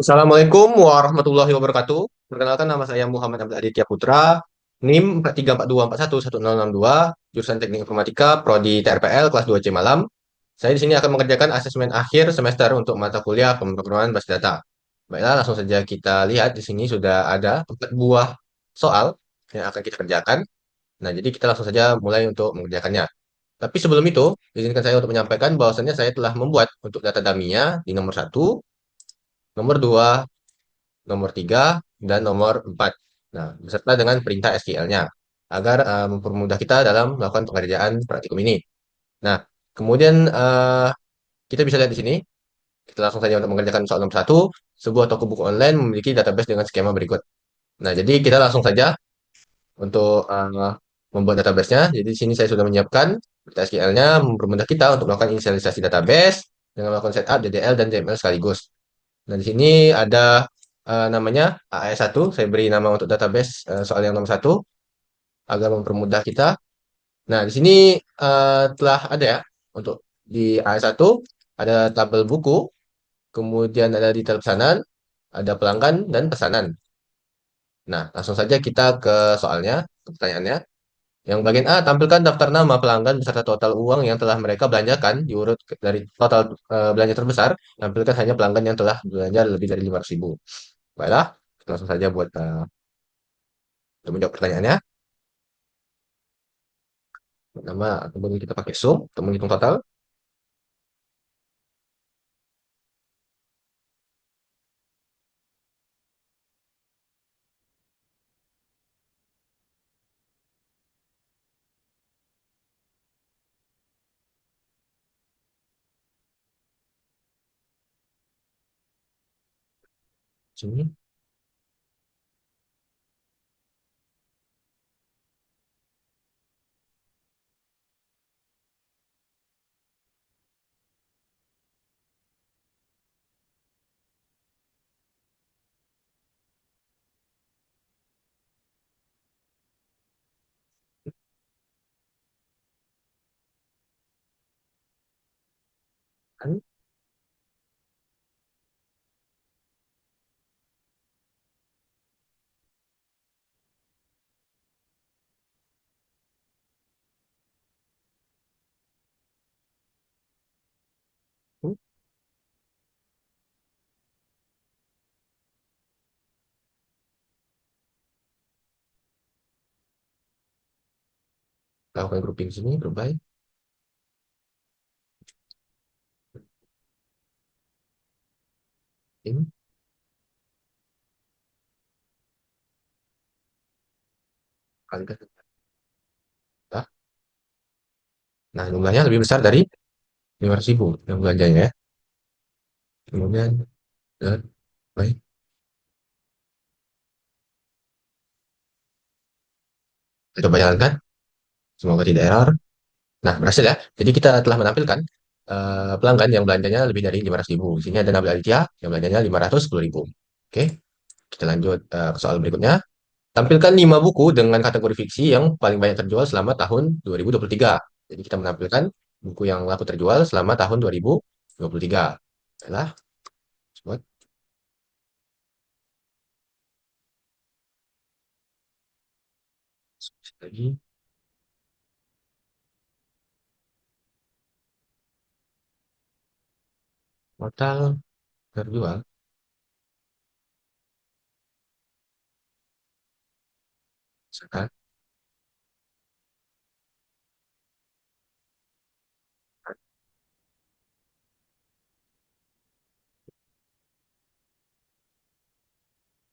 Assalamualaikum warahmatullahi wabarakatuh. Perkenalkan nama saya Muhammad Abdul Aditya Putra, NIM 4342411062, jurusan Teknik Informatika, Prodi TRPL kelas 2C Malam. Saya di sini akan mengerjakan asesmen akhir semester untuk mata kuliah pemrograman basis data. Baiklah, langsung saja kita lihat di sini sudah ada 4 buah soal yang akan kita kerjakan. Nah, jadi kita langsung saja mulai untuk mengerjakannya. Tapi sebelum itu, izinkan saya untuk menyampaikan bahwasannya saya telah membuat untuk data dummy-nya di nomor 1, nomor 2, nomor 3, dan nomor 4. Nah, beserta dengan perintah SQL-nya agar mempermudah kita dalam melakukan pengerjaan praktikum ini. Nah, kemudian kita bisa lihat di sini, kita langsung saja untuk mengerjakan soal nomor 1, sebuah toko buku online memiliki database dengan skema berikut. Nah, jadi kita langsung saja untuk membuat database-nya. Jadi di sini saya sudah menyiapkan perintah SQL-nya mempermudah kita untuk melakukan inisialisasi database dengan melakukan setup, DDL, dan DML sekaligus. Nah, di sini ada namanya AS1. Saya beri nama untuk database soal yang nomor 1 agar mempermudah kita. Nah, di sini telah ada ya untuk di AS1 ada tabel buku, kemudian ada detail pesanan, ada pelanggan dan pesanan. Nah, langsung saja kita ke soalnya, ke pertanyaannya. Yang bagian A, tampilkan daftar nama pelanggan beserta total uang yang telah mereka belanjakan diurut dari total belanja terbesar. Tampilkan hanya pelanggan yang telah belanja lebih dari 500.000. Baiklah, langsung saja buat untuk menjawab pertanyaannya. Pertama, kemudian kita pakai sum untuk menghitung total. Sini, kan, lakukan grouping sini, group by, ini, kalikan. Nah, nah, jumlahnya lebih besar dari 500.000 yang belanjanya ya. Kemudian, dan, baik, kita coba jalankan. Semoga tidak error. Nah, berhasil ya. Jadi kita telah menampilkan pelanggan yang belanjanya lebih dari 500.000. Di sini ada Nabil Aditya yang belanjanya 510.000. Oke, kita lanjut ke soal berikutnya. Tampilkan 5 buku dengan kategori fiksi yang paling banyak terjual selama tahun 2023. Jadi kita menampilkan buku yang laku terjual selama tahun 2023. Baiklah, buat lagi total terjual. Misalkan,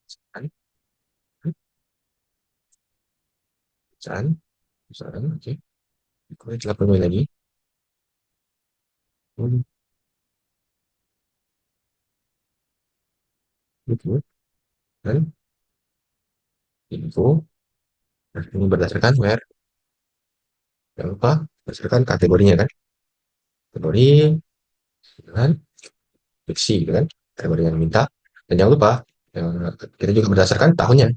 misalkan, misalkan, misalkan, oke. Kemudian kita penuhi lagi. Buku dan info. Nah, ini berdasarkan where. Jangan lupa berdasarkan kategorinya kan. Kategori, gitu kan, fiksi gitu kan. Kategori yang diminta. Dan jangan lupa kita juga berdasarkan tahunnya.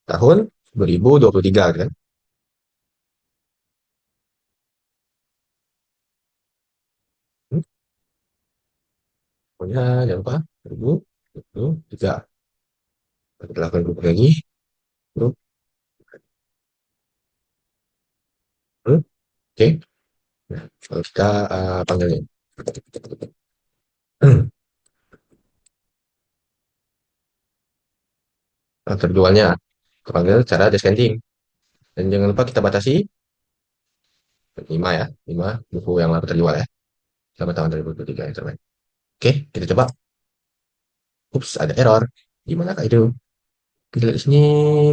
Tahun 2023 gitu kan. Hmm, pokoknya jangan lupa 2023. Itu tiga. Kita lakukan grup lagi. Grup, grup. Oke. Nah, kalau kita panggilnya. Terjualnya kita panggil cara discounting. Dan jangan lupa kita batasi 5 ya. 5 buku yang laku terjual ya. Selama tahun 2023 yang terbaik. Oke, kita coba. Ups, ada error. Gimana kak itu? Kita lihat di sini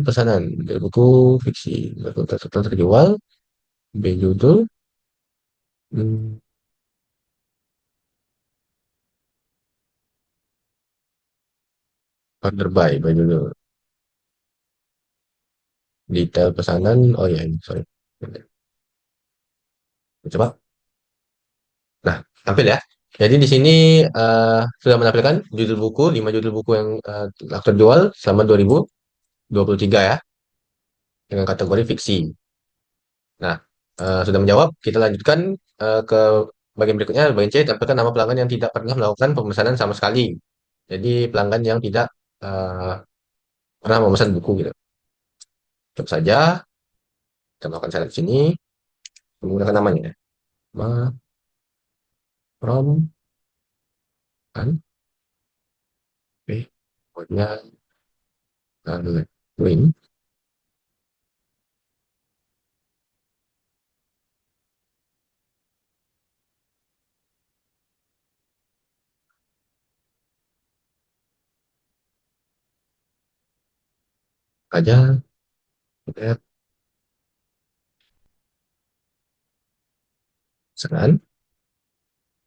pesanan dari buku fiksi. Buku total terjual. B judul. Hmm, order by judul. Detail pesanan. Oh ya, ini sorry. Coba. Nah, tampil ya. Jadi di sini sudah menampilkan judul buku, 5 judul buku yang terjual selama 2023 ya, dengan kategori fiksi. Nah, sudah menjawab, kita lanjutkan ke bagian berikutnya, bagian C, tampilkan nama pelanggan yang tidak pernah melakukan pemesanan sama sekali. Jadi pelanggan yang tidak eh, pernah memesan buku gitu. Coba saja, kita melakukan select sini, menggunakan namanya. Ma, from, kan, B, kemudian link, aja, add, pesanan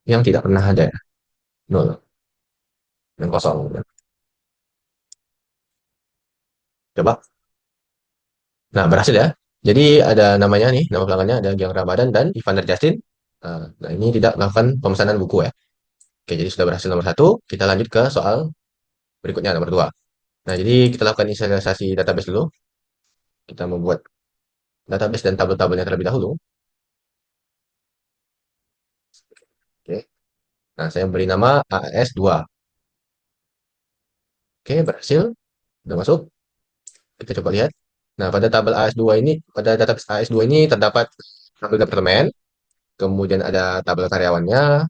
yang tidak pernah ada ya, nol, yang kosong. Coba. Nah, berhasil ya. Jadi ada namanya nih, nama pelanggannya ada Giang Ramadan dan Ivander Justin. Nah, ini tidak melakukan pemesanan buku ya. Oke, jadi sudah berhasil nomor satu. Kita lanjut ke soal berikutnya, nomor dua. Nah, jadi kita lakukan inisialisasi database dulu. Kita membuat database dan tabel-tabelnya terlebih dahulu. Oke. Nah, saya beri nama AS2. Oke, berhasil. Sudah masuk. Kita coba lihat. Nah, pada tabel AS2 ini, pada database AS2 ini terdapat tabel departemen, kemudian ada tabel karyawannya,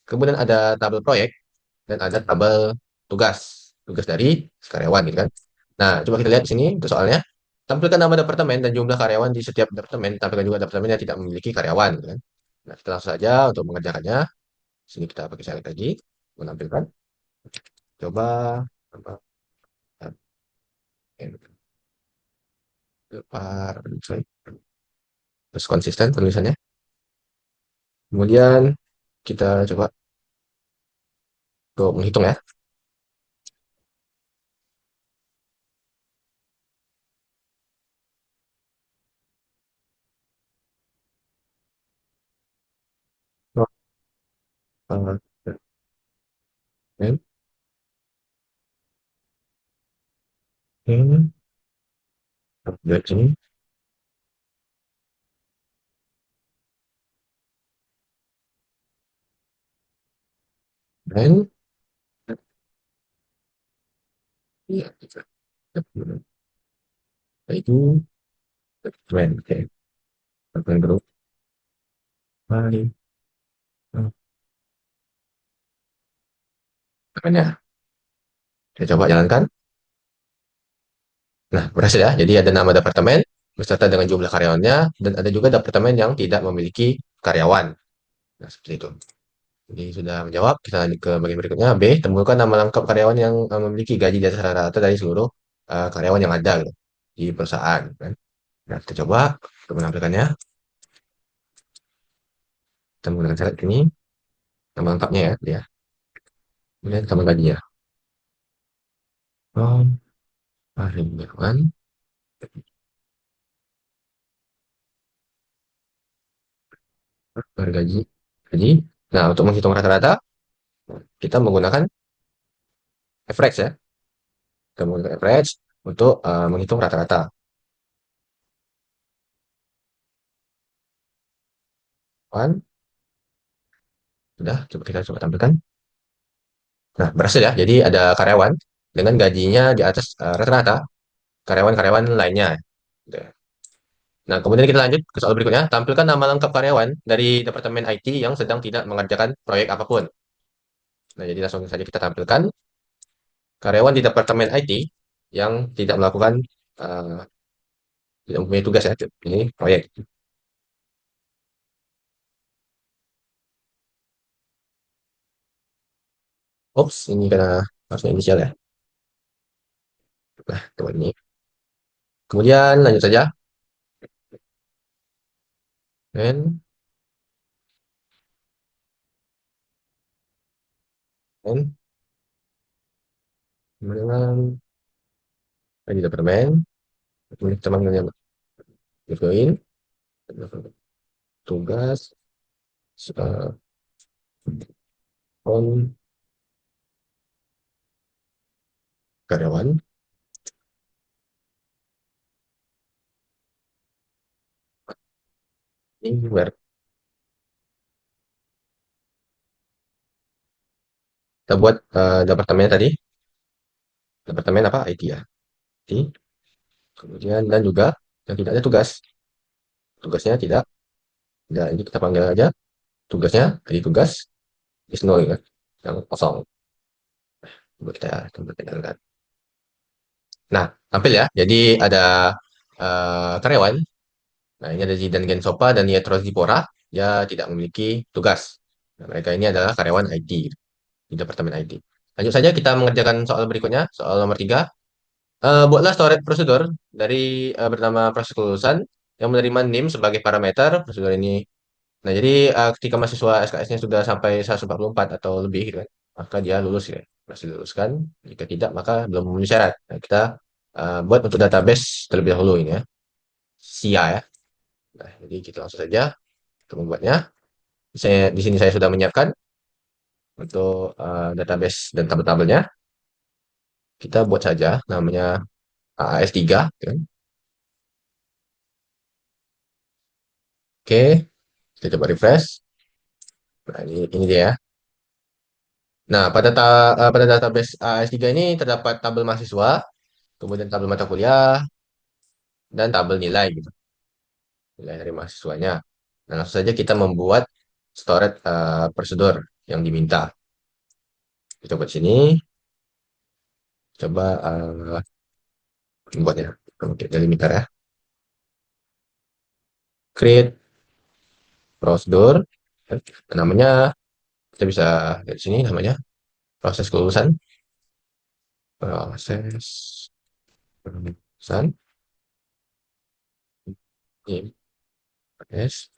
kemudian ada tabel proyek, dan ada tabel tugas tugas dari karyawan gitu kan. Nah, coba kita lihat di sini untuk soalnya. Tampilkan nama departemen dan jumlah karyawan di setiap departemen. Tampilkan juga departemen yang tidak memiliki karyawan gitu kan. Nah, kita langsung saja untuk mengerjakannya. Sini kita pakai select lagi menampilkan. Coba apa terus konsisten tulisannya. Kemudian kita coba untuk menghitung ya. Dari sini dan ya, itu keren. Oke, keren grup. Mari. Keren ya. Saya coba jalankan. Nah, berhasil ya. Jadi ada nama departemen beserta dengan jumlah karyawannya dan ada juga departemen yang tidak memiliki karyawan. Nah, seperti itu. Jadi sudah menjawab. Kita lanjut ke bagian berikutnya. B. Temukan nama lengkap karyawan yang memiliki gaji di atas rata-rata dari seluruh karyawan yang ada gitu, di perusahaan. Kan. Nah, kita coba untuk menampilkannya. Kita menggunakan syarat ini. Nama lengkapnya ya. Dia. Kemudian sama gajinya. From Fahri Irwan. Gaji. Gaji. Nah, untuk menghitung rata-rata, kita menggunakan average ya. Kita menggunakan average untuk menghitung rata-rata. Kan? Sudah, coba kita coba tampilkan. Nah, berhasil ya. Jadi ada karyawan dengan gajinya di atas rata-rata karyawan-karyawan lainnya. Gitu ya. Nah, kemudian kita lanjut ke soal berikutnya. Tampilkan nama lengkap karyawan dari Departemen IT yang sedang tidak mengerjakan proyek apapun. Nah, jadi langsung saja kita tampilkan karyawan di Departemen IT yang tidak melakukan, eh, tidak mempunyai tugas ya. Ini proyek. Ops, ini karena harusnya inisial ya. Nah, coba ini. Kemudian lanjut saja. Dan, dan, kemudian di Departemen. Kemudian teman-teman join tugas uh, on karyawan ini where kita buat departemennya tadi, departemen apa IT ya, IT. Kemudian dan juga yang tidak ada tugas, tugasnya tidak, tidak ini kita panggil aja tugasnya jadi tugas is null ya, yang kosong. Coba kita tempatkan. Nah, tampil ya. Jadi ada karyawan. Nah, ini ada Zidan Gensopa dan Nietros Dipora. Dia tidak memiliki tugas. Nah, mereka ini adalah karyawan IT di Departemen IT. Lanjut saja kita mengerjakan soal berikutnya, soal nomor 3. Buatlah storage prosedur dari bernama proses kelulusan yang menerima NIM sebagai parameter prosedur ini. Nah, jadi ketika mahasiswa SKS-nya sudah sampai 144 atau lebih gitu kan, maka dia lulus ya. Masih diluluskan. Jika tidak, maka belum memenuhi syarat. Nah, kita buat untuk database terlebih dahulu ini ya. SIA ya. Nah, jadi kita langsung saja untuk membuatnya. Di sini saya sudah menyiapkan untuk database dan tabel-tabelnya. Kita buat saja namanya AS3. Gitu kan. Oke, kita coba refresh. Nah, ini dia ya. Nah, pada database AS3 ini terdapat tabel mahasiswa, kemudian tabel mata kuliah, dan tabel nilai gitu, nilai dari mahasiswanya. Nah, langsung saja kita membuat storage prosedur yang diminta. Kita buat sini, coba buatnya. Oke, delimiter ya. Create prosedur. Namanya kita bisa lihat sini namanya proses kelulusan. Proses kelulusan. Ini proses.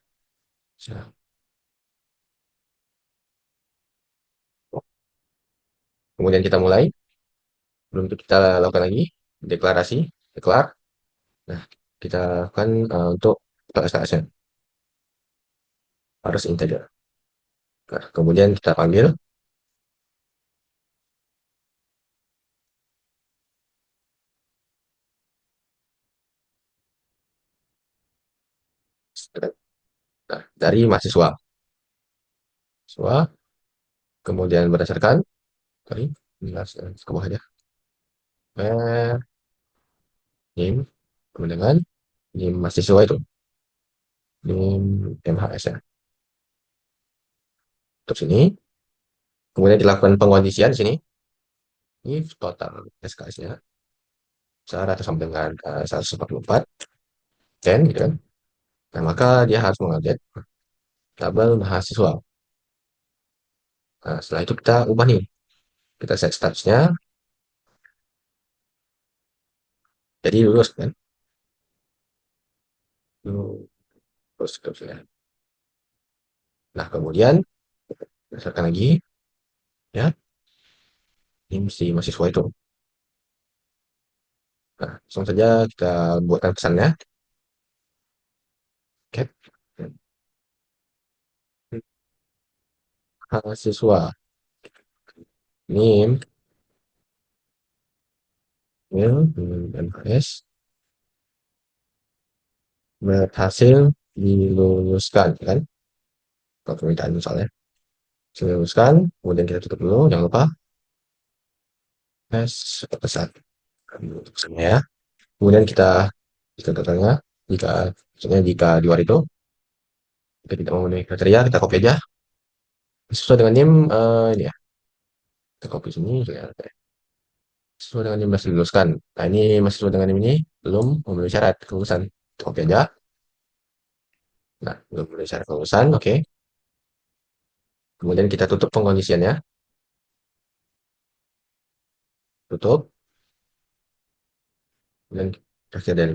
Kemudian kita mulai. Belum itu kita lakukan lagi deklarasi, deklar. Nah, kita lakukan untuk SKS-nya harus integer. Nah, kemudian kita panggil nah, dari mahasiswa. Mahasiswa, kemudian berdasarkan tadi jelas ke bawah aja. NIM, kemudian dengan NIM mahasiswa itu, NIM MHS ya. Untuk sini, kemudian dilakukan pengkondisian di sini. If total SKS-nya besar atau sama dengan 144, dan gitu kan. Nah, maka dia harus mengupdate tabel mahasiswa. Nah, setelah itu kita ubah nih. Kita set statusnya jadi lulus kan. Terus terusnya. Nah, kemudian berdasarkan lagi ya, ini si mahasiswa itu. Nah, langsung saja kita buatkan pesannya. Cap mahasiswa NIM MHS berhasil diluluskan kan. Kalau permintaan misalnya diluluskan, kemudian kita tutup dulu, jangan lupa. S pesan pesannya ya. Kemudian kita jika katanya jika maksudnya jika di luar itu kita tidak memenuhi kriteria kita copy aja sesuai dengan NIM ini ya kita copy sini ya, sesuai dengan NIM masih diluluskan. Nah ini masih sesuai dengan NIM ini belum memenuhi syarat kelulusan. Kita copy aja. Nah belum memenuhi syarat kelulusan, oke. Kemudian kita tutup pengkondisiannya, tutup. Kemudian terakhir dari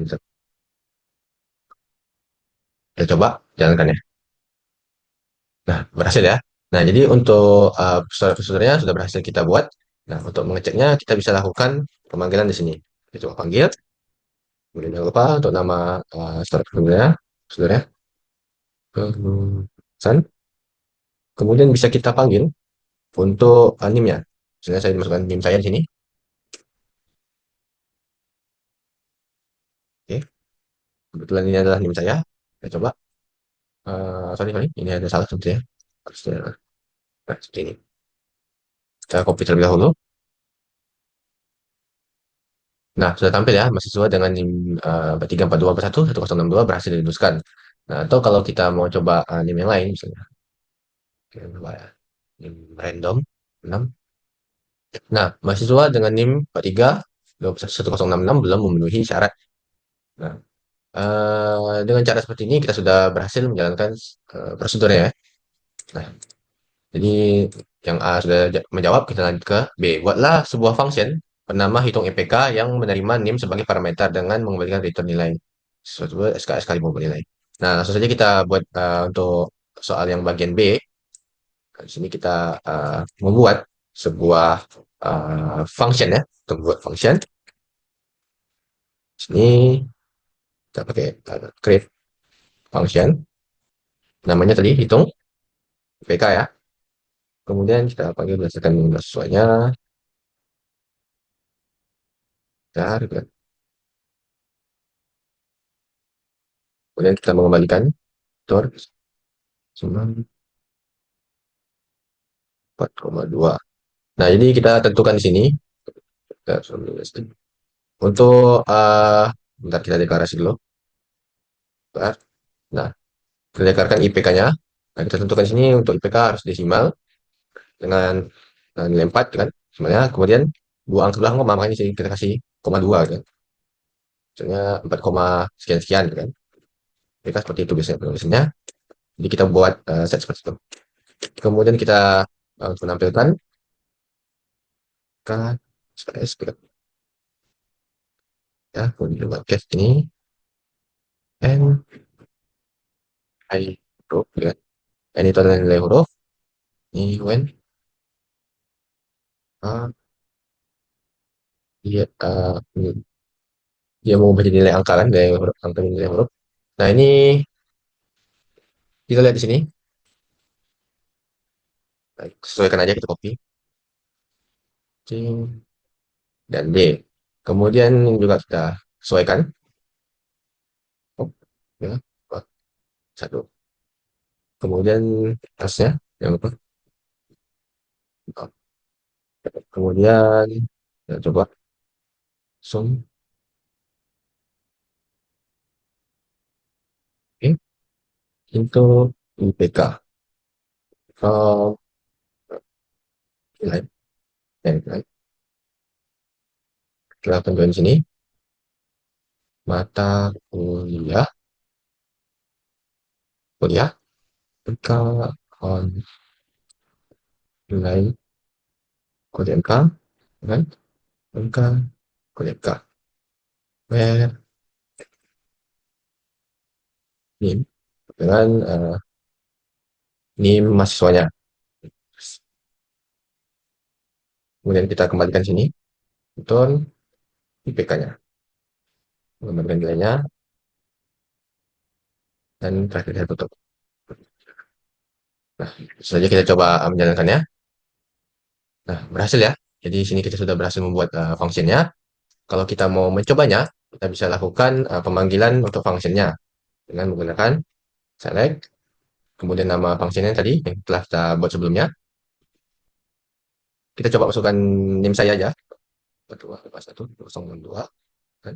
kita coba jalankan ya. Nah, berhasil ya. Nah, jadi untuk prosedurnya sudah berhasil kita buat. Nah, untuk mengeceknya kita bisa lakukan pemanggilan di sini. Kita coba panggil. Kemudian jangan lupa untuk nama surat pengguna, saudara. Kelulusan. Kemudian bisa kita panggil untuk NIM-nya. Misalnya saya dimasukkan NIM saya di sini. Oke, kebetulan ini adalah NIM saya. Saya coba. Sorry, ini ada salah sebetulnya. Harusnya, nah, seperti ini. Kita copy terlebih dahulu. Nah, sudah tampil ya, masih sesuai dengan NIM 342411062 berhasil diluluskan. Nah, atau kalau kita mau coba NIM yang lain, misalnya, kita coba ya, NIM random 6. Nah, mahasiswa dengan NIM 43 belum memenuhi syarat. Nah, dengan cara seperti ini kita sudah berhasil menjalankan prosedurnya ya. Nah, jadi yang A sudah menjawab, kita lanjut ke B. Buatlah sebuah function bernama hitung IPK yang menerima NIM sebagai parameter dengan mengembalikan return nilai. Suatu SKS kali mau nilai. Nah, langsung saja kita buat untuk soal yang bagian B. Di sini kita membuat sebuah function ya. Untuk membuat function. Di sini kita pakai create function. Namanya tadi hitung IPK ya. Kemudian kita panggil berdasarkan sesuainya. Bentar. Kemudian kita mengembalikan tor 4,2. Nah, jadi kita tentukan di sini untuk bentar kita deklarasi dulu. Bentar. Nah, kita deklarasikan IPK-nya. Nah, kita tentukan di sini untuk IPK harus desimal dengan nilai 4 kan. Sebenarnya kemudian dua angka belakang koma makanya sih kita kasih koma 2 kan. Misalnya 4, sekian sekian kan. IPK seperti itu biasanya penulisannya. Jadi kita buat set seperti itu. Kemudian kita menampilkan K ya, kemudian buat case ini N I huruf ya. N itu adalah nilai huruf. Ini when A dia dia mau menjadi nilai angka kan nilai huruf angka nilai huruf. Nah ini kita lihat di sini. Baik, sesuaikan aja kita copy C dan D. Kemudian juga kita sesuaikan. Oh, ya, satu. Kemudian atasnya jangan lupa. Oh, kemudian ya, coba zoom. Oke, itu IPK. Oh, nilai. Nilai. Kita tentukan di sini mata kuliah kuliah MK on nilai kode MK kan MK kode MK where NIM dengan NIM mahasiswanya. Kemudian kita kembalikan sini return IPK-nya, kembalikan nilainya dan terakhir kita tutup. Nah, saja kita coba menjalankannya. Nah, berhasil ya. Jadi di sini kita sudah berhasil membuat fungsinya. Kalau kita mau mencobanya, kita bisa lakukan pemanggilan untuk fungsinya dengan menggunakan select, kemudian nama fungsinya tadi yang telah kita buat sebelumnya. Kita coba masukkan NIM saya aja. Kedua, lepas satu, 062, kan?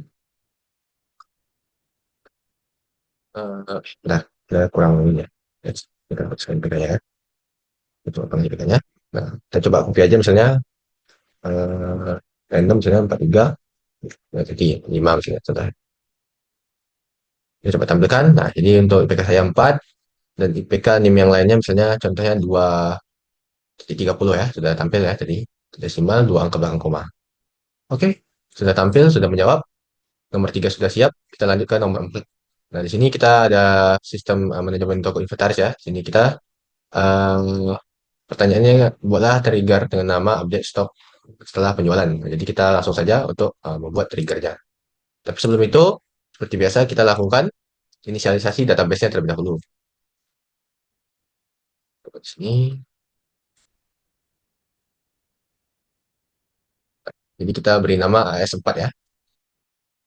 Udah, udah kurang ini ya. Kita sekali peganya ya. Itu apa nih peganya? Nah, kita coba copy aja misalnya, eh, random misalnya 43, nah, jadi 5 misalnya, contoh. Kita coba tampilkan. Nah, jadi untuk IPK saya 4, dan IPK NIM yang lainnya misalnya contohnya 2,30 ya, sudah tampil ya tadi. Desimal, 2 angka belakang koma. Oke, sudah tampil, sudah menjawab. Nomor 3 sudah siap, kita lanjut ke nomor 4. Nah, di sini kita ada sistem manajemen toko inventaris ya. Sini kita eh, pertanyaannya buatlah trigger dengan nama update stok setelah penjualan. Nah, jadi kita langsung saja untuk membuat triggernya. Tapi sebelum itu, seperti biasa kita lakukan inisialisasi database-nya terlebih dahulu. Di sini, jadi kita beri nama AS4 ya.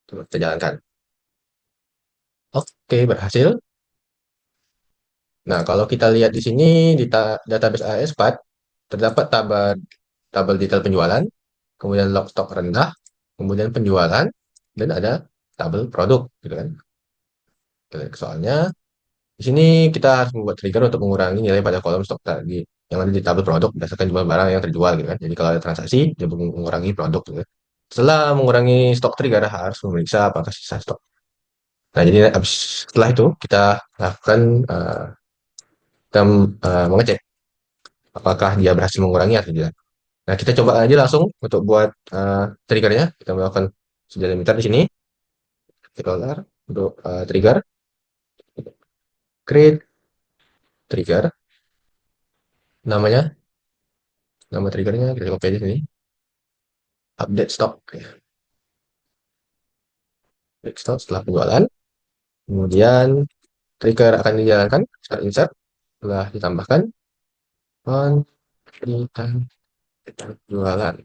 Coba kita jalankan. Oke, berhasil. Nah, kalau kita lihat di sini di database AS4 terdapat tabel tabel detail penjualan, kemudian log stok rendah, kemudian penjualan, dan ada tabel produk, gitu kan. Soalnya di sini kita harus membuat trigger untuk mengurangi nilai pada kolom stok tadi yang ada di tabel produk berdasarkan jumlah barang yang terjual, gitu kan. Jadi kalau ada transaksi, dia mengurangi produk, gitu kan. Setelah mengurangi stok trigger harus memeriksa apakah sisa stok. Nah, jadi setelah itu kita lakukan kita mengecek apakah dia berhasil mengurangi atau tidak. Nah, kita coba aja langsung untuk buat triggernya. Kita melakukan sejalan meter di sini. Scroller untuk trigger, create trigger. Namanya, nama triggernya kita copy aja sini. Update stock. Ya. Update stock setelah penjualan. Kemudian trigger akan dijalankan. Start insert. Setelah ditambahkan. On penjualan.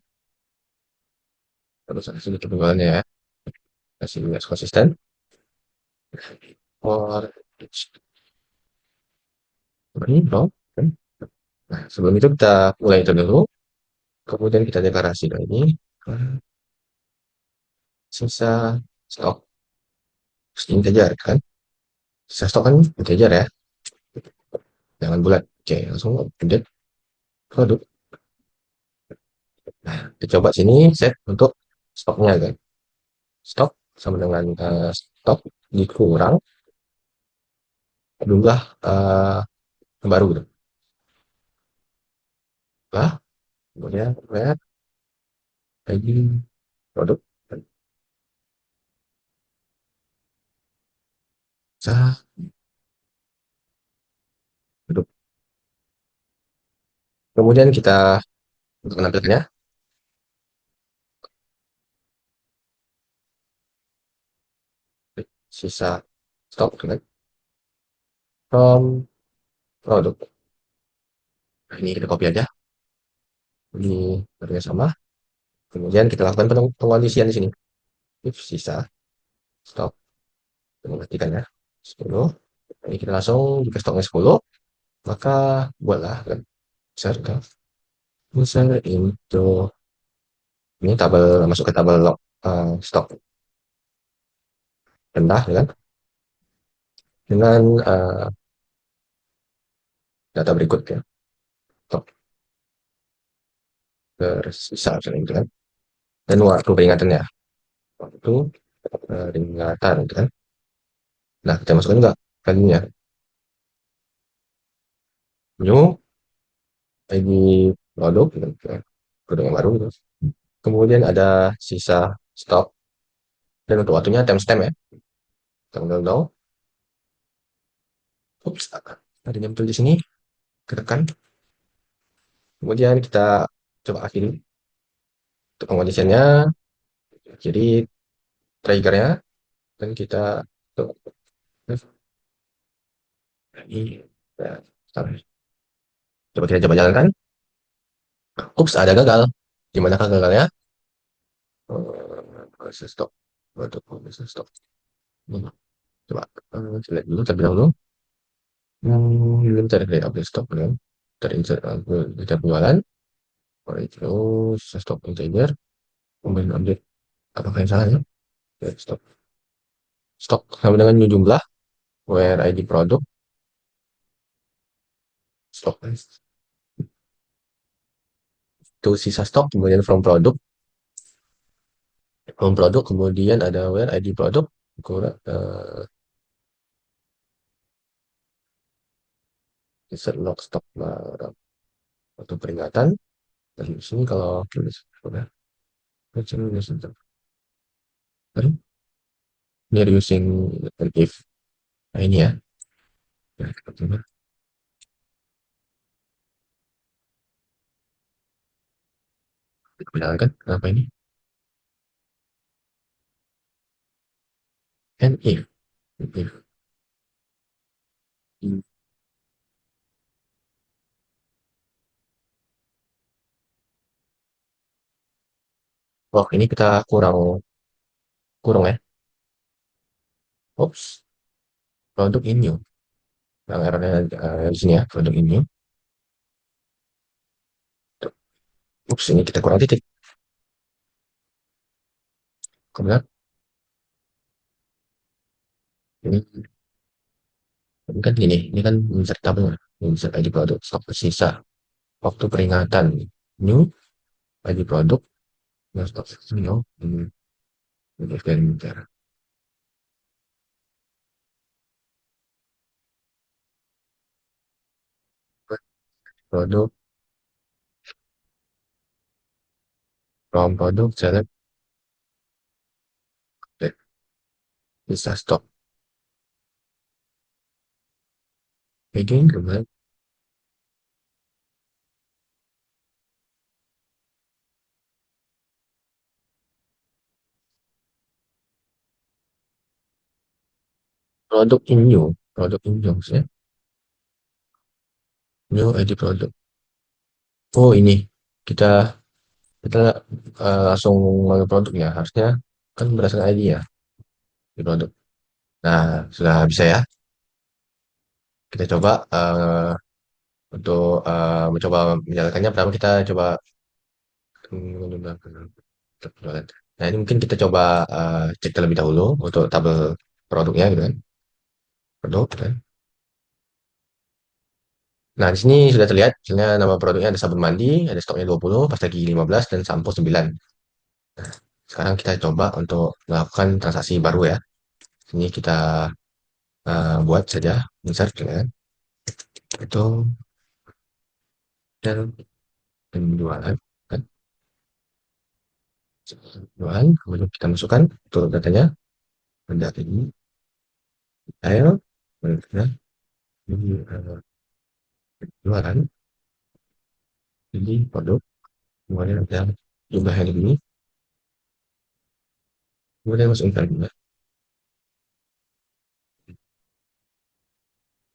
Terus sedikit penjualannya ya. Kasih lihat konsisten. For ini dong. Nah, sebelum itu kita mulai itu dulu. Kemudian kita deklarasi dulu ini. Sisa stok integer kan. Sisa stok kan integer ya. Jangan bulat. Oke, langsung update produk. Nah, kita coba sini set untuk stoknya kan. Stok sama dengan stok dikurang jumlah yang baru gitu. Lah, kemudian lihat lagi produk. Sah, produk. Kemudian kita untuk menampilkannya sisa stok kan from produk. Nah, ini kita copy aja. Ini harusnya sama. Kemudian kita lakukan pengkondisian di sini. If sisa stok, memastikan ya 10. Ini kita langsung jika stoknya 10, maka buatlah kan besar kan. Besar into ini tabel masuk ke tabel log stok rendah ya kan dengan data berikut ya stok tersisa gitu kan dan waktu peringatannya waktu peringatan gitu kan. Nah, kita masukkan juga value-nya new ID produk gitu, kan. Produk yang baru gitu. Kemudian ada sisa stok dan untuk waktunya timestamp ya tanggal 0. Ups, ada nyempil di sini ketekan. Kemudian kita coba akhiri untuk pengkondisiannya, jadi triggernya dan kita tuh, ini ya, coba kita coba jalankan. Ups, ada gagal. Gimana gagalnya? Proses stop. Untuk proses stop. Coba select dulu terlebih dahulu. Belum cari update stop kan. Terinjak kita penjualan. Oh, itu stop integer. Kemudian update, apakah yang salah ya? Ya, stop. Stok sama dengan new jumlah, where ID produk, stok. Itu sisa stok, kemudian from produk, kemudian ada where ID produk, kurang, insert log stok barang. Untuk peringatan, dan di sini kalau tulis, udah, near using an if. Nah ini ya, ya kita coba kita jalankan, kenapa ini? And if. Oh ini kita kurang, kurang ya. Oops, produk in new. Yang errornya di sini ya, produk in new. Ups, ini kita kurang titik. Kemudian ini, ini kan gini, ini kan insert tabel, insert ID produk, stok tersisa, waktu peringatan, new ID produk, yang stok tersisa, new, ini bentar. Produk, from produk, select, bisa stok. Again, kemudian produk in new, ya, new ID produk. Oh ini, kita kita langsung ngambil produknya, harusnya kan berdasarkan ID ya, di produk. Nah, sudah bisa ya. Kita coba untuk mencoba menjalankannya. Pertama kita coba penjualan. Nah, ini mungkin kita coba cek terlebih dahulu untuk tabel produknya gitu kan. Produk, gitu kan. Nah, di sini sudah terlihat misalnya nama produknya ada sabun mandi, ada stoknya 20, pas lagi 15 dan sampo 9. Nah, sekarang kita coba untuk melakukan transaksi baru ya. Ini kita buat saja insert gitu kan. Itu dan penjualan kan. Penjualan, kemudian kita masukkan untuk datanya. Data ini file, kemudian ini penjualan, ini produk, kemudian ada jumlah yang begini, kemudian masukkan juga.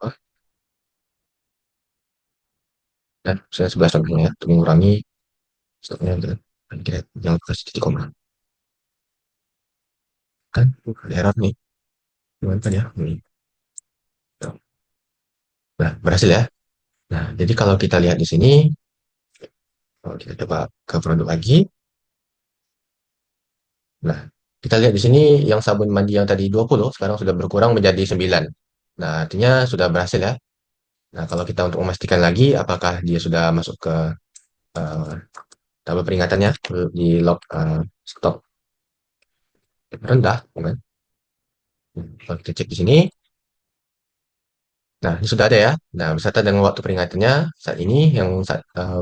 Oh, dan saya 11 contohnya ya, untuk mengurangi stoknya gitu kan. Dan kita jangan kasih titik koma. Kan ada error nih. Gimana kan ya? Ini. Nah, berhasil ya. Nah, jadi kalau kita lihat di sini, kalau kita coba ke produk lagi, nah, kita lihat di sini yang sabun mandi yang tadi 20 sekarang sudah berkurang menjadi 9. Nah, artinya sudah berhasil ya. Nah, kalau kita untuk memastikan lagi apakah dia sudah masuk ke eh, tabel peringatannya di log stop rendah, ya kan? Kalau kita cek di sini, nah ini sudah ada ya. Nah, beserta dengan waktu peringatannya saat ini yang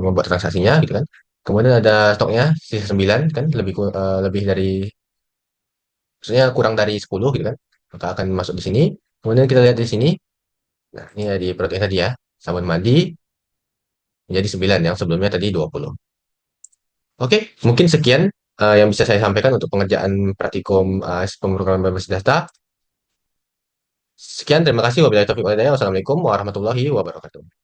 membuat transaksinya gitu kan. Kemudian ada stoknya sisa 9 kan, lebih dari, maksudnya kurang dari 10 gitu kan. Maka akan masuk di sini. Kemudian kita lihat di sini. Nah, ini ya di produknya tadi ya. Sabun mandi menjadi 9 yang sebelumnya tadi 20. Oke, mungkin sekian yang bisa saya sampaikan untuk pengerjaan praktikum pemrograman berbasis data. Sekian, terima kasih. Wabillahi taufiq wal hidayah. Wassalamualaikum warahmatullahi wabarakatuh.